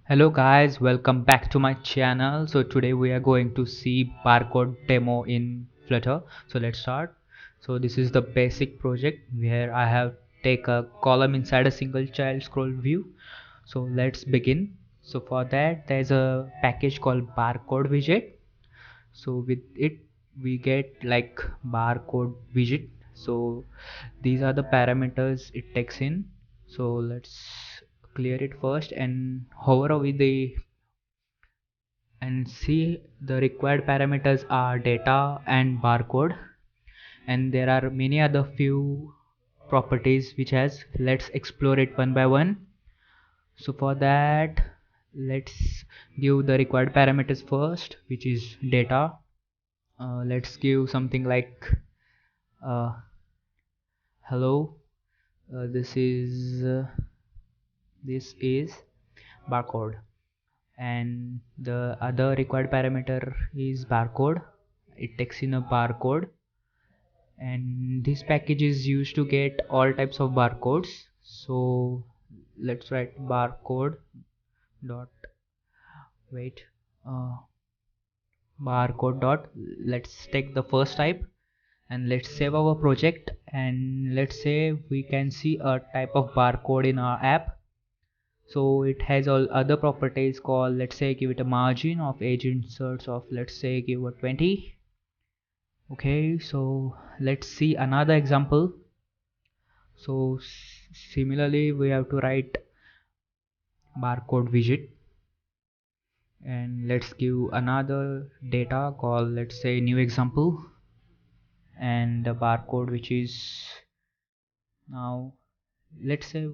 Hello guys, welcome back to my channel. So today we are going to see barcode demo in Flutter. So let's start. So this is the basic project where I have take a column inside a single child scroll view. So let's begin. So for that there's a package called barcode widget. So with it we get like barcode widget. So these are the parameters it takes in. So let's clear it first and hover over the and see the required parameters are data and barcode, and there are many other few properties which has. Let's explore it one by one. So for that, let's give the required parameters first, which is data. Let's give something like uh, hello. This is barcode, and the other required parameter is barcode. It takes in a barcode, and this package is used to get all types of barcodes. So let's write barcode dot wait uh, barcode dot. Let's take the first type and let's save our project, and let's say we can see a type of barcode in our app. So it has all other properties called, let's say, give it a margin of age inserts of, let's say, give a 20. Okay, so let's see another example. So similarly we have to write barcode widget, and let's give another data called, let's say, new example, and the barcode which is now, let's say,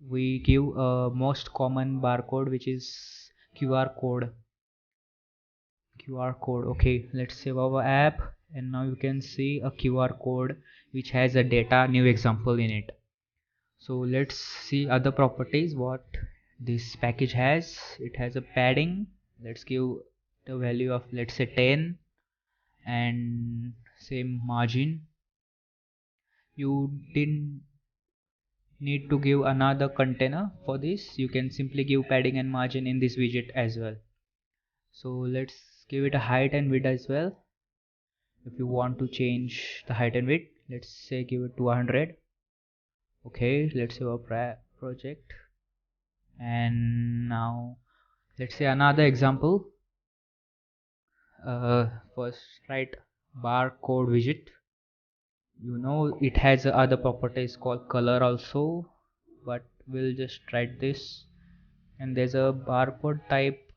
we give a most common barcode which is qr code. Okay, let's save our app, and now you can see a qr code which has a data new example in it. So let's see other properties what this package has. It has a padding. Let's give the value of, let's say, 10, and same margin. You didn't need to give another container for this. You can simply give padding and margin in this widget as well. So let's give it a height and width as well. If you want to change the height and width, let's say give it 200. Okay, let's save our project, and now let's say another example. First write barcode widget. You know it has other properties called color also, but we'll just write this. And there's a barcode type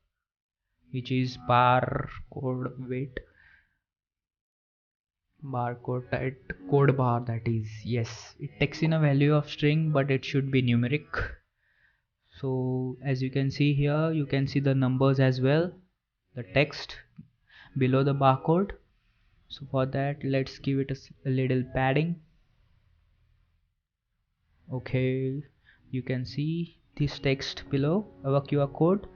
which is barcode. Wait, barcode type code bar, that is, yes, it takes in a value of string but it should be numeric. So as you can see here, you can see the numbers as well, the text below the barcode. So for that, let's give it a little padding. Okay, you can see this text below our QR code.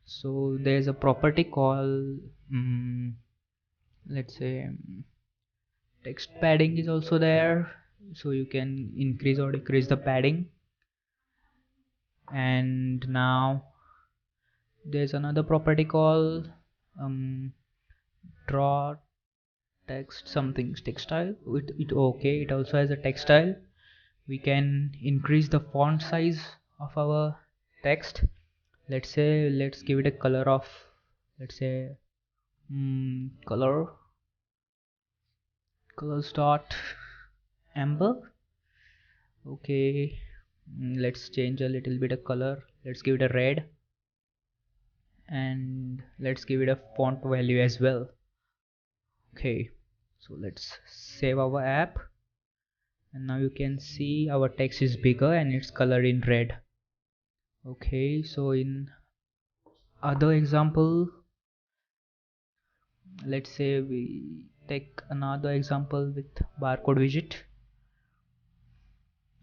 So there's a property called, let's say, text padding is also there, so you can increase or decrease the padding. And now there's another property called draw text something textile. Okay, it also has a textile. We can increase the font size of our text. Let's say, let's give it a color of, let's say, colors dot amber. Okay, let's change a little bit of color. Let's give it a red, and let's give it a font value as well. Okay, so let's save our app, and now you can see our text is bigger and it's colored in red. Okay, so in other example, let's say we take another example with barcode widget.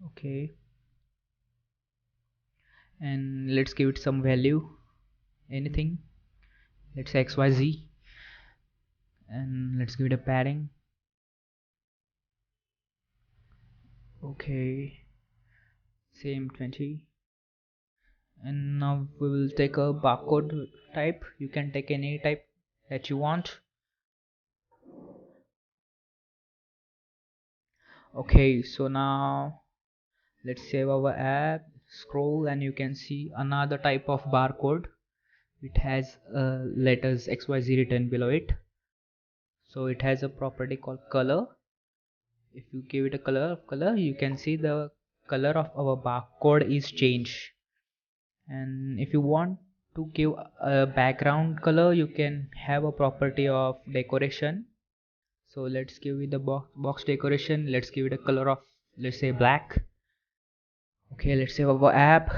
Okay, and let's give it some value, anything, let's say XYZ, and let's give it a padding. Okay, same 20, And now we will take a barcode type. You can take any type that you want. Okay, so now let's save our app, scroll, and you can see another type of barcode. It has letters XYZ written below it. So it has a property called color. If you give it a color, you can see the color of our barcode is changed. And if you want to give a background color, you can have a property of decoration. So let's give it the box decoration. Let's give it a color of, let's say, black. Okay, let's save our app,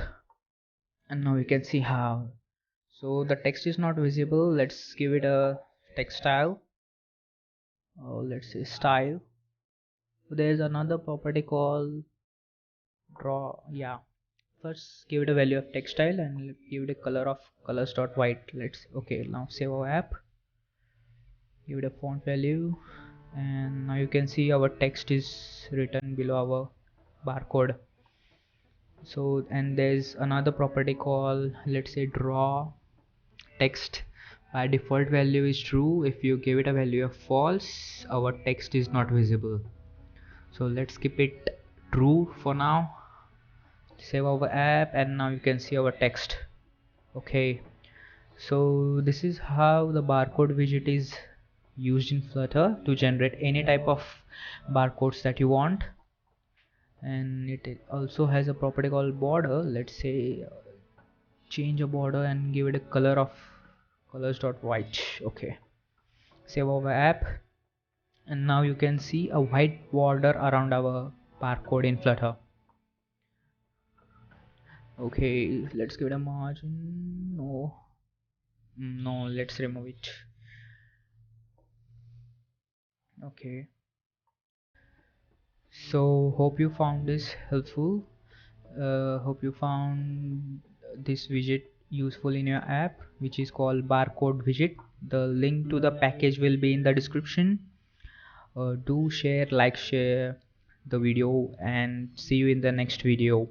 and now you can see how. So the text is not visible. Let's give it a text style. Let's say style. There's another property called draw. Yeah, first give it a value of text style and give it a color of colors.white. Let's, okay, now save our app, give it a font value, and now you can see our text is written below our barcode. So, and there's another property called, let's say, draw text. By default value is true. If you give it a value of false, our text is not visible. So let's keep it true for now. Save our app, and now you can see our text. Okay, so this is how the barcode widget is used in Flutter to generate any type of barcodes that you want. And it also has a property called border. Let's say change a border and give it a color of colors.white. Okay, save our app, and now you can see a white border around our barcode in Flutter. Okay, let's give it a margin. No, let's remove it. Okay, so hope you found this helpful. Hope you found this widget useful in your app, which is called barcode widget. The link to the package will be in the description. Do share, like, share the video, and see you in the next video.